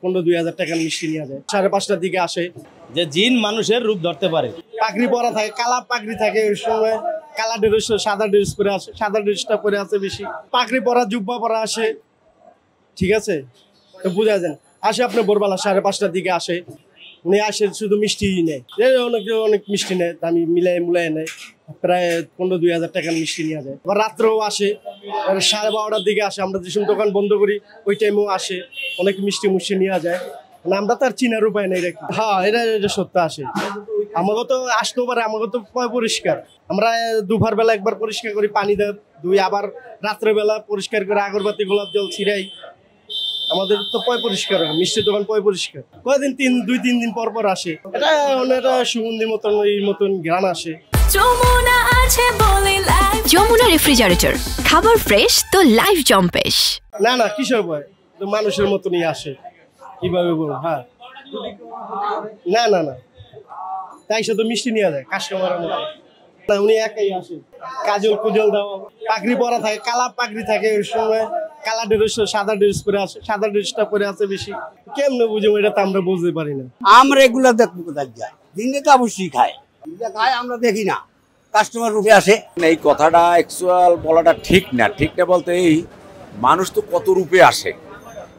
15-2000 টাকার মিষ্টি নিয়ে যায়। 5:30টার দিকে আসে। যে জিন মানুষের রূপ ধরতে পারে, পাগড়ি পরা থাকে, কালা পাগড়ি থাকে, ওই সময় কালা ড্রেস সাদা ড্রেস পরে আসে, সাদা ড্রেসটা পরে আছে বেশি, পাগড়ি পরা জুব্বা পরা আসে। ঠিক আছে, তো বুঝা যায় আসে আপনার ভোরবেলা 5:30টার দিকে আসে। উনি আসে শুধু মিষ্টি নেয়, অনেক মিষ্টি নেয়, দামি মুলাই নেয়, প্রায় 15-2000 টাকার মিষ্টি নিয়ে যায়। আবার রাত্রেও আসে, 12:30টার দিকে আসে, আমরা যেসব দোকান বন্ধ করি ওই টাইমেও আসে, অনেক মিষ্টি নিয়ে যায়। মানে আমরা তো আর চিনার উপায় নেই রাখি। হ্যাঁ, এটা সত্য আসে। আমাকে তো আসতেও পারে, আমাকে তো পরিষ্কার, আমরা দুপুর বেলা একবার পরিষ্কার করি, পানি ধুই, আবার রাত্রেবেলা পরিষ্কার করে আগরবাতি গোলাপ জল ছিড়াই। আমাদের তো পরিষ্কার, মিষ্টির দোকান পরিষ্কার। কয়েকদিন 2-3 দিন পর পর আসে। এটা অনেকটা সুগন্ধি মতন এই মতন ঘ্রাণ আসে। যমুনা রেফ্রিজারেটর, খাবার ফ্রেশ তো লাইফ জম্পেশ। না কিসের ভয়, তো মানুষের মতনই আসে। কিভাবে বলবো? হ্যাঁ, না তাই শুধু মিষ্টি নিয়ে যায় কাস্টমার। না, উনি একাই আসে, কাজল কুজল দেওয়া, পাগড়ি পরা থাকে, কালা পাগড়ি থাকে, ওই সময় কালা ড্রেস সাদা ড্রেস পরে আসে, সাদা ড্রেসটা পরে আছে বেশি। কেমনে বুঝবো এটা তো আমরা বুঝতে পারি না। আমরা এগুলা দেখবো কোথায় যায়, দিনে তো অবশ্যই খায়, আমরা দেখি না, কাস্টমার রূপে আসে। এই কথাটা অ্যাকচুয়াল বলাটা ঠিক না বলতে, এই মানুষ তো কত রূপে আসে,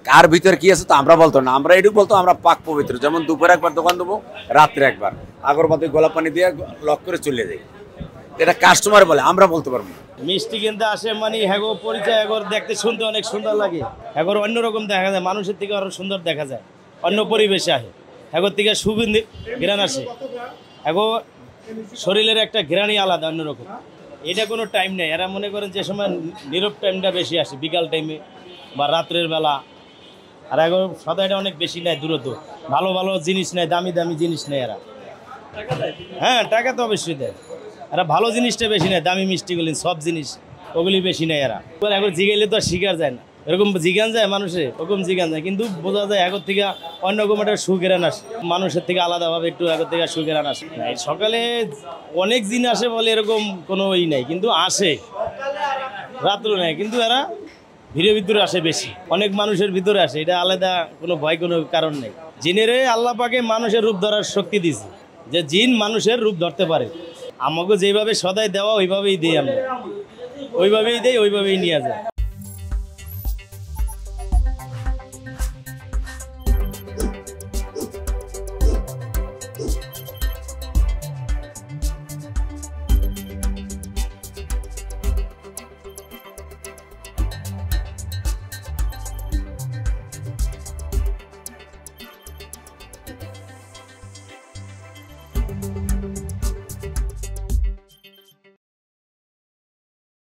কার ভিতর কি আছে তো আমরা বলতো না। আমরা এটুকু বলতো আমরা পাক পবিত্র, যেমন দুপুরে একবার দোকান দেবো, রাত্রে একবার আগরবাতি গোলাপ পানি দিয়ে লক করে চলে যাই। এটা কাস্টমার বলে, আমরা বলতে পারবো না। মিষ্টি কিনতে আসে মানে হ্যাগো পরিচয়, এগোর দেখতে শুনতে অনেক সুন্দর লাগে, এগোর অন্যরকম দেখা যায়, মানুষের থেকে আরো সুন্দর দেখা যায়, অন্য পরিবেশে আসে, এগোর থেকে সুগন্ধি ঘ্রাণ আসে, এগো শরীরের একটা ঘ্রাণই আলাদা অন্যরকম। এটা কোনো টাইম নেই, এরা মনে করেন যে সময় নীরব টাইমটা বেশি আসে, বিকাল টাইমে বা রাত্রের বেলা। আর এখন সদাইটা অনেক বেশি নেয়, দূরত্ব ভালো ভালো জিনিস নেয়, দামি দামি জিনিস নেয় এরা। হ্যাঁ, টাকা তো অবশ্যই দেয়, এরা ভালো জিনিসটা বেশি নেয়, দামি মিষ্টিগুলি সব জিনিস ওগুলি বেশি নেয় এরা। এখন জিগাইলে তো আর শিকার যায় না, এরকম জিগান যায় মানুষে, ওরকম জিগান যায়, কিন্তু বোঝা যায় আগর থেকে অন্যরকম একটা সুঘেরান আসে, মানুষের থেকে আলাদাভাবে একটু আগর থেকে সুঘেরান আসে। সকালে অনেক দিন আসে বলে এরকম কোনো ই নাই, কিন্তু আসে, রাত্রে নেয়, কিন্তু এরা ভিড়ের ভিতরে আসে বেশি, অনেক মানুষের ভিতরে আসে, এটা আলাদা কোনো ভয় কোনো কারণ নেই। জিনেরে আল্লাহ পাকে মানুষের রূপ ধরার শক্তি দিয়েছে, যে জিন মানুষের রূপ ধরতে পারে। আমাকে যেভাবে সদাই দেওয়া ওইভাবেই দিই, আমরা ওইভাবেই দেই, ওইভাবেই নিয়ে যায়।